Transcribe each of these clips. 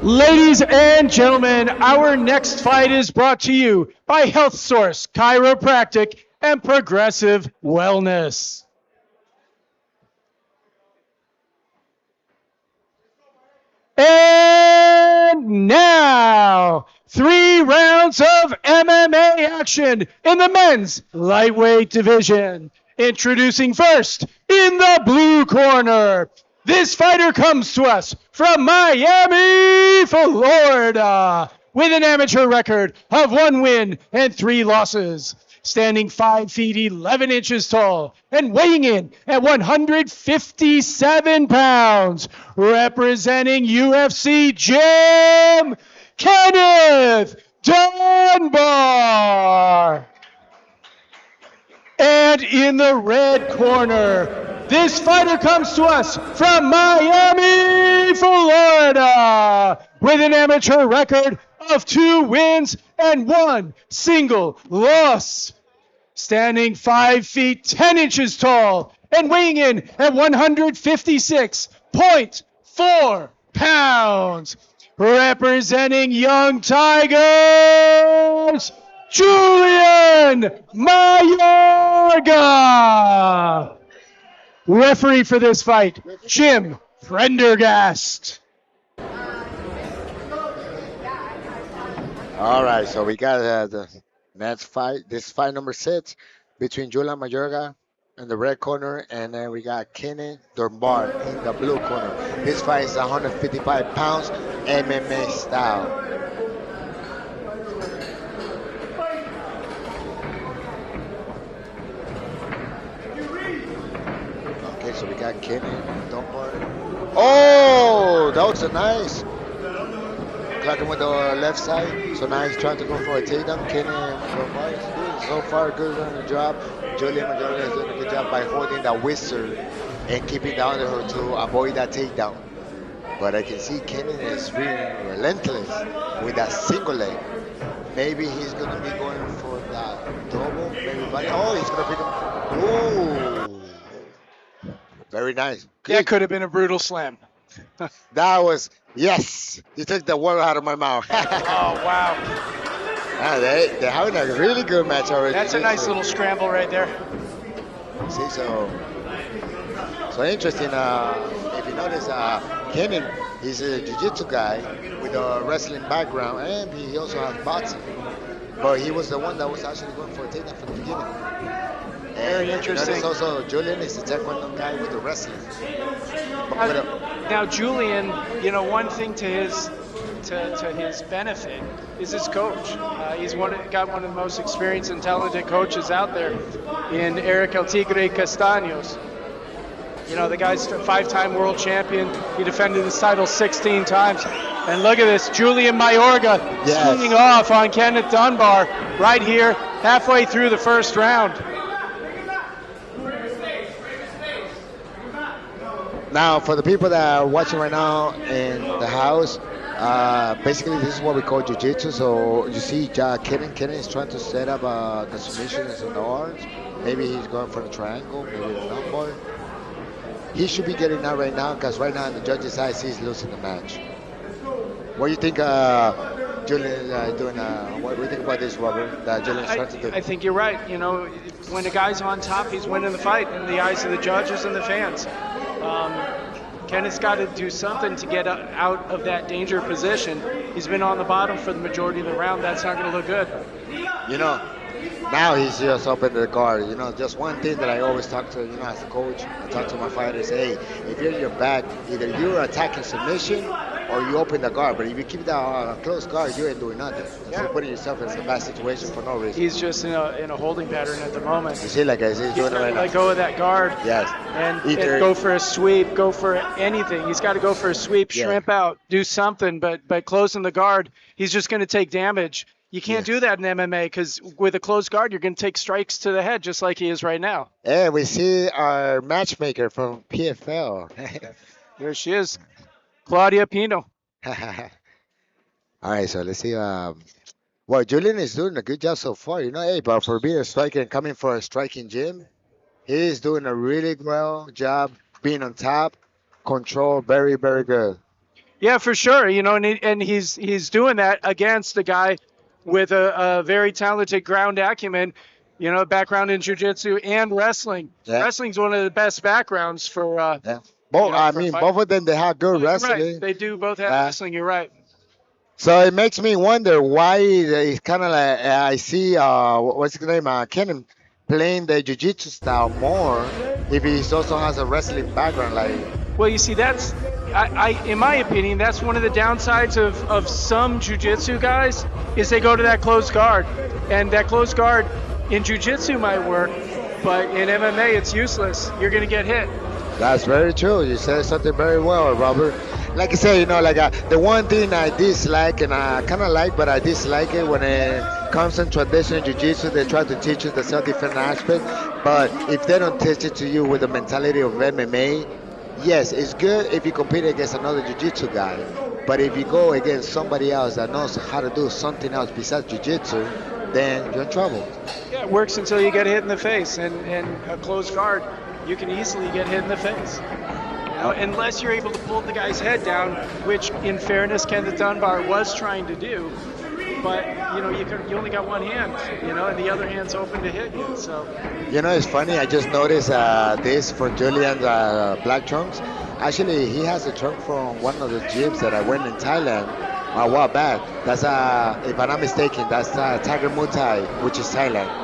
Ladies and gentlemen, our next fight is brought to you by Health Source Chiropractic and Progressive Wellness. And now, 3 rounds of MMA action in the men's lightweight division. Introducing first, in the blue corner, this fighter comes to us from Miami, Florida, with an amateur record of 1 win and 3 losses. Standing 5 feet 11 inches tall and weighing in at 157 pounds, representing UFC Gym, Kenneth Dunbar. And in the red corner, this fighter comes to us from Miami, Florida, with an amateur record of 2 wins and 1 single loss. Standing 5 feet 10 inches tall and weighing in at 156.4 pounds, representing Young Tigers, Julian Mayorga. Referee for this fight, Jim Prendergast. All right, so we got the next fight. This fight number 6 between Julian Mayorga in the red corner, and then we got Kenneth Dunbar in the blue corner. This fight is 155 pounds, MMA style. Okay, so we got Kenneth Dunbar. Oh, that was a nice. Clocking with the left side, so now he's trying to go for a takedown. Kenneth Dunbar is doing so far good on the job. Julian Mayorga is doing a good job by holding that whistle and keeping down the her to avoid that takedown. But I can see Kenneth is really relentless with that single leg. Maybe he's gonna be going for that double. Maybe, but oh, he's gonna pick him. Ooh, very nice. Good. That could have been a brutal slam. That was, yes, you took the word out of my mouth. Oh, wow. They're having a really good match already. That's a nice little scramble right there. See, so interesting. If you notice, Kenneth, he's a jiu-jitsu guy with a wrestling background, and he also has boxing. But he was the one that was actually going for a takedown from the beginning. Very interesting. Notice also Julian is the taekwondo guy with the wrestling. Now Julian, one thing to his benefit is his coach. He's got one of the most experienced and talented coaches out there in Eric El Tigre Castaños. The guy's a 5-time world champion. He defended his title 16 times. And look at this, Julian Mayorga swinging off on Kenneth Dunbar right here, halfway through the first round. Now, for the people that are watching right now in the house, basically this is what we call jiu-jitsu. So you see Kenneth is trying to set up the submissions in the arms. Maybe he's going for the triangle, maybe the Dunbar. He should be getting that right now, because right now in the judge's eyes, he's losing the match. What do you think Julian is doing? What do you think about this, Robert, that Julian's trying to do? I think you're right. When a guy's on top, he's winning the fight in the eyes of the judges and the fans. Kenneth's got to do something to get out of that danger position. He's been on the bottom for the majority of the round. That's not going to look good. Now he's just up in the guard. Just one thing that I always talk to, as a coach, I talk to my fighters, hey, if you're in your back, either you're attacking submission or you open the guard. But if you keep that close guard, you ain't doing nothing. Yeah. You're putting yourself in a bad situation for no reason. He's just in a holding pattern at the moment. You see, like he's doing it right now. Let go of that guard. Yes. And go for a sweep, go for anything. He's got to go for a sweep, shrimp out, do something. But by closing the guard, he's just going to take damage. You can't do that in MMA, because with a closed guard, you're going to take strikes to the head just like he is right now. Yeah, we see our matchmaker from PFL. There she is, Claudia Pino. All right, so let's see. Well, Julian is doing a good job so far. But for being a striker and coming for a striking gym, he is doing a really well job being on top, control, very, very good. Yeah, for sure. And he's doing that against a guy with a very talented ground acumen, background in jiu-jitsu and wrestling. Yeah. Wrestling's one of the best backgrounds for Yeah. Both, I for a mean, fight. both of them, they have good You're right. wrestling. They do both have Yeah. wrestling. You're right. So it makes me wonder why it's kind of like I see what's his name Kenneth playing the jiu-jitsu style more if he also has a wrestling background like Well, you see, in my opinion, that's one of the downsides of some jiu-jitsu guys is they go to that closed guard, and that closed guard in jiu-jitsu might work, but in MMA it's useless. You're gonna get hit. that's very true. You said something very well, Robert. Like I said, the one thing I dislike and I kind of like, but I dislike it when it comes in traditional jiu-jitsu. They try to teach you the self-defense aspect, but if they don't teach it to you with the mentality of MMA, yes, it's good if you compete against another jiu-jitsu guy, but if you go against somebody else that knows how to do something else besides jiu-jitsu, then you're in trouble. Yeah, it works until you get hit in the face, and a closed guard, you can easily get hit in the face. Unless you're able to pull the guy's head down, which, in fairness, Kenneth Dunbar was trying to do. But you only got one hand, and the other hand's open to hit you. So. It's funny. I just noticed this for Julian's black trunks. Actually, he has a trunk from one of the gyms that I went in Thailand a while back. That's if I'm not mistaken, that's Tiger Muay Thai, which is Thailand.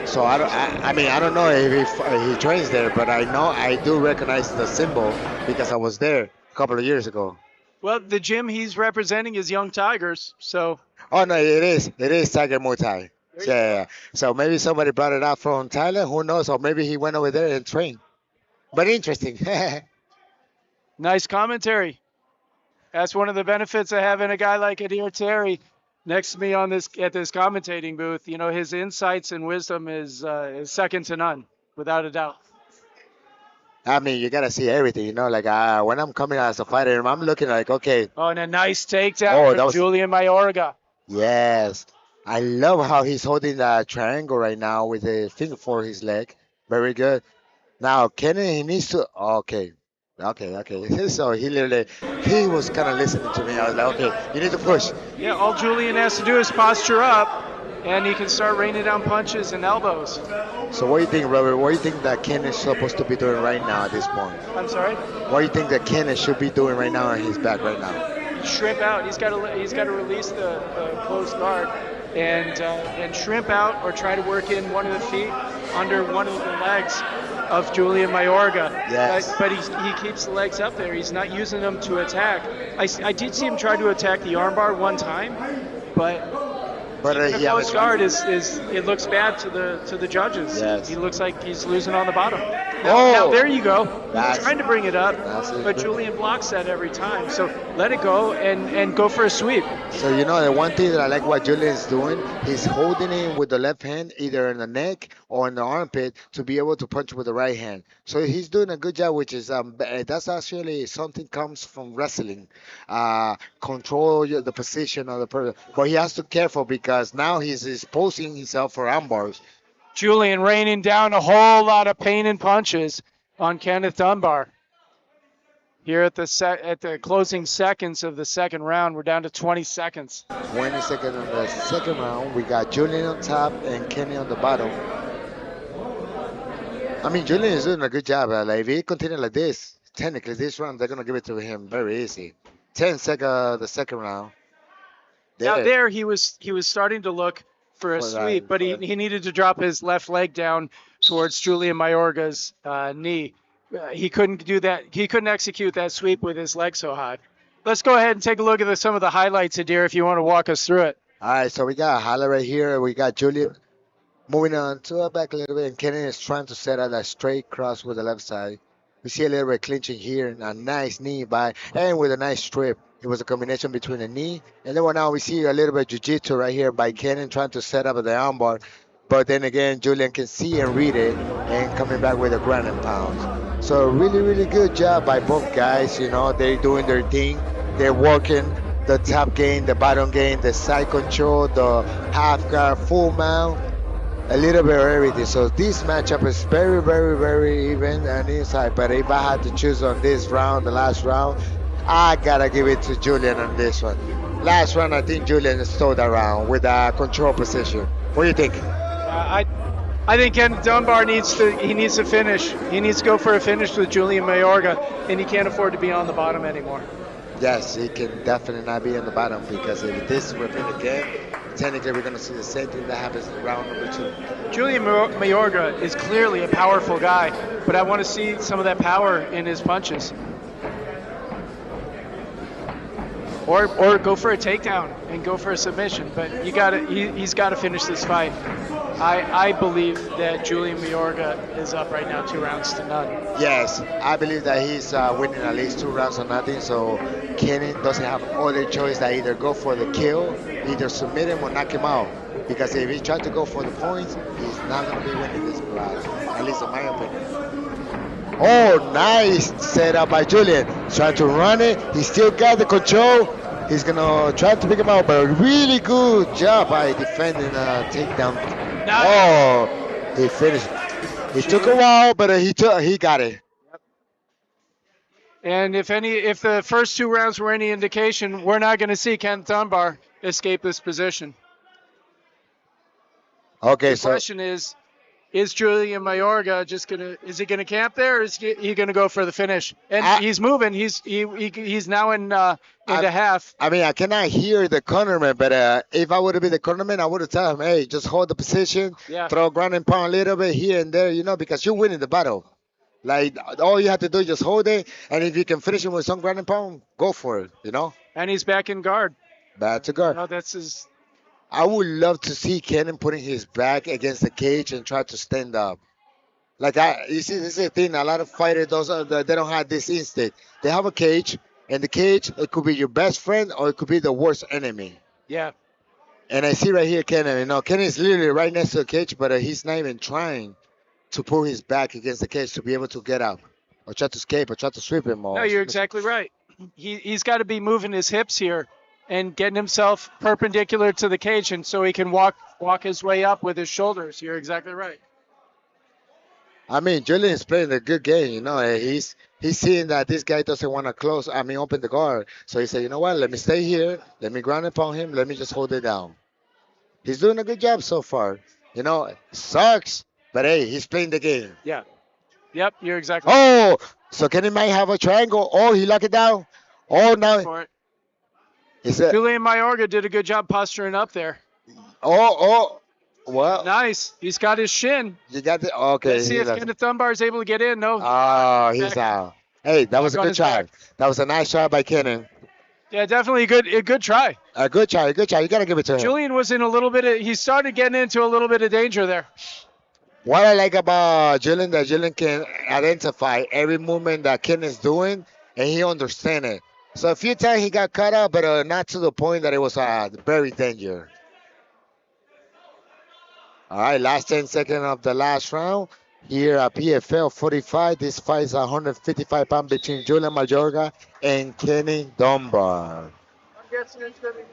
So I don't know if he trains there, but I do recognize the symbol because I was there a couple of years ago. Well, the gym he's representing is Young Tigers, so. Oh no, it is Tiger Muay Thai. Yeah. So maybe somebody brought it out from Thailand. Who knows? Or maybe he went over there and trained. But interesting. Nice commentary. That's one of the benefits of having a guy like Adir Terry next to me at this commentating booth. His insights and wisdom is second to none, without a doubt. I mean, you gotta see everything, when I'm coming as a fighter, I'm looking like, okay. Oh, and a nice takedown from Julian Mayorga. Yes, I love how he's holding that triangle right now with the finger for his leg. Very good. Now, Kenneth, he needs to. Okay. So he was kind of listening to me. I was like, okay, you need to push. Yeah, all Julian has to do is posture up, and he can start raining down punches and elbows. So what do you think, Robert? What do you think that Kenneth is supposed to be doing right now at this point? I'm sorry? What do you think that Kenneth should be doing right now on his back right now? Shrimp out. He's got to release the closed guard and shrimp out, or try to work in one of the feet under one of the legs of Julian Mayorga. Yes. But he keeps the legs up there. He's not using them to attack. I did see him try to attack the armbar one time, but the close guard is it looks bad to the judges. Yes. He looks like he's losing on the bottom. Now there you go. He's trying to bring it up, but Julian blocks that every time. So let it go and go for a sweep. So the one thing that I like what Julian is doing, he's holding it with the left hand either in the neck or in the armpit to be able to punch with the right hand. So he's doing a good job, which is that's actually something comes from wrestling. Control the position of the person, but he has to be careful because now he's exposing himself for armbars. Julian raining down a whole lot of pain and punches on Kenneth Dunbar. Here at the closing seconds of the second round, we're down to 20 seconds. 20 seconds of the second round. We got Julian on top and Kenny on the bottom. I mean, Julian is doing a good job. If he continues like this, technically this round, they're going to give it to him very easy. 10 seconds the second round. Now there he was starting to look for a sweep, but he needed to drop his left leg down towards Julian Mayorga's knee. He couldn't do that. He couldn't execute that sweep with his leg so high. Let's go ahead and take a look at some of the highlights, Adir, if you want to walk us through it. All right, so we got a highlight right here. We got Julian moving on to the back a little bit, and Kenneth is trying to set out a straight cross with the left side. We see a little bit of clinching here, and a nice knee and with a nice strip. It was a combination between a knee, and then now we see a little bit of jiu-jitsu right here by Kenneth trying to set up the armbar. But then again, Julian can see and read it, and coming back with a ground and pound. So really, really good job by both guys. They're doing their thing. They're working the top game, the bottom game, the side control, the half guard, full mount, a little bit of everything. So this matchup is very, very, very even and inside. But if I had to choose on this round, the last round, I gotta give it to Julian on this one. Last round, I think Julian stole that round with a control position. What do you think? I think Kenneth Dunbar needs to finish. He needs to go for a finish with Julian Mayorga, and he can't afford to be on the bottom anymore. Yes, he can definitely not be in the bottom because if this repeat again, technically we're gonna see the same thing that happens in round number two. Julian Mayorga is clearly a powerful guy, but I want to see some of that power in his punches. Or go for a takedown and go for a submission, but he's got to finish this fight. I believe that Julian Mayorga is up right now, 2-0 Yes, I believe that he's winning at least 2 rounds or nothing. So Kenneth doesn't have other choice that either go for the kill, either submit him or knock him out. Because if he tries to go for the points, he's not gonna be winning this fight. At least in my opinion. Oh, nice setup by Julian. Trying to run it. He still got the control. He's gonna try to pick him out, but a really good job by defending a takedown. Oh, he finished. It took a while, but he got it. And if the first 2 rounds were any indication, we're not going to see Kenneth Dunbar escape this position. Okay, The so question is Julian Mayorga is he gonna camp there, or is he gonna go for the finish? And he's moving. He's now into half. I mean, I cannot hear the cornerman, but if I would have been the cornerman, I would have told him, hey, just hold the position, Yeah. throw ground and pound a little bit here and there, because you're winning the battle. Like, all you have to do is just hold it, and if you can finish it with some ground and pound, go for it. And he's back in guard. Back to guard. No, that's his. I would love to see Kenneth putting his back against the cage and try to stand up. Like, you see, this is the thing. A lot of fighters, they don't have this instinct. They have a cage, and the cage, it could be your best friend or it could be the worst enemy. Yeah. And I see right here, Kenneth. Kenneth is literally right next to the cage, but he's not even trying to pull his back against the cage to be able to get up or try to escape or try to sweep him. No, you're exactly right. He's got to be moving his hips here and getting himself perpendicular to the cage, and so he can walk his way up with his shoulders. You're exactly right. I mean, Julian is playing a good game. He's seeing that this guy doesn't want to open the guard. So he said, you know what? Let me stay here. Let me ground upon him. Let me just hold it down. He's doing a good job so far. It sucks, but hey, he's playing the game. Yeah. Yep, you're exactly right. Oh, so Kenny might have a triangle. Oh, he locked it down. Oh, now. Julian Mayorga did a good job posturing up there. Oh. Well, nice. He's got his shin. You got the okay. Let's see if Kenneth Dunbar is able to get in. No. Oh, he's out. Hey, that was a good try. That was a nice try by Kenneth. Yeah, definitely a good try. A good try. You gotta give it to him. Julian was in a little bit he started getting into a little bit of danger there. What I like about Julian, that Julian can identify every movement that Ken is doing, and he understands it. So a few times he got caught up, but not to the point that it was very dangerous. All right, last 10 seconds of the last round. Here at PFL 45, this fight is 155 pounds between Julian Mayorga and Kenny Dunbar.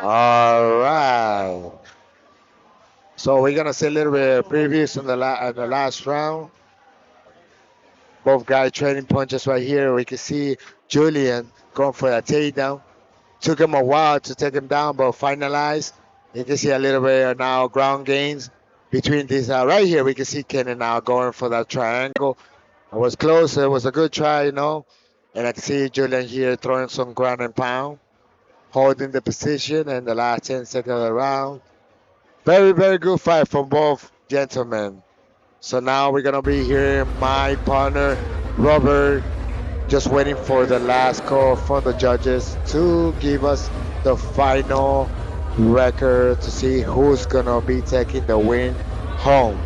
All right. So we're going to see a little bit of previews in the last round. Both guys trading punches right here. We can see Julian going for a takedown. Took him a while to take him down, but finalized. You can see a little bit of now ground gains between these. Right here, we can see Kenny now going for that triangle. It was close. It was a good try, And I can see Julian here throwing some ground and pound, holding the position in the last 10 seconds of the round. Very, very good fight from both gentlemen. So now we're going to be hearing my partner, Robert, just waiting for the last call from the judges to give us the final record to see who's going to be taking the win home.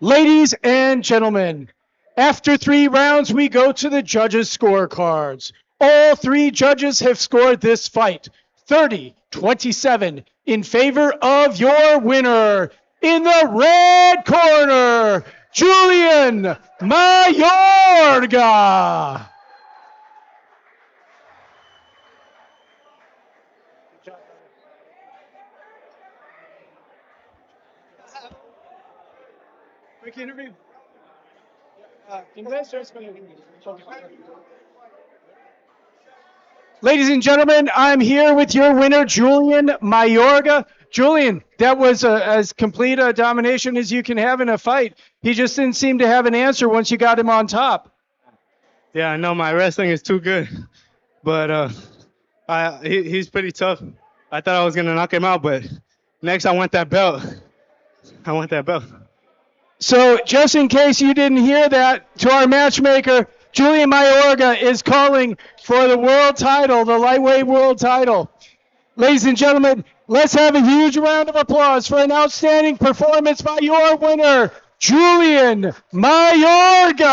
Ladies and gentlemen, after 3 rounds, we go to the judges' scorecards. All 3 judges have scored this fight 30-27 in favor of your winner. In the red corner, Julian Mayorga. Quick interview. Ladies and gentlemen, I'm here with your winner, Julian Mayorga. Julian, that was as complete a domination as you can have in a fight. He just didn't seem to have an answer once you got him on top. Yeah, I know my wrestling is too good, but he's pretty tough. I thought I was gonna knock him out, but next I want that belt. I want that belt. So just in case you didn't hear that, to our matchmaker, Julian Mayorga is calling for the world title, the lightweight world title. Ladies and gentlemen, let's have a huge round of applause for an outstanding performance by your winner, Julian Mayorga.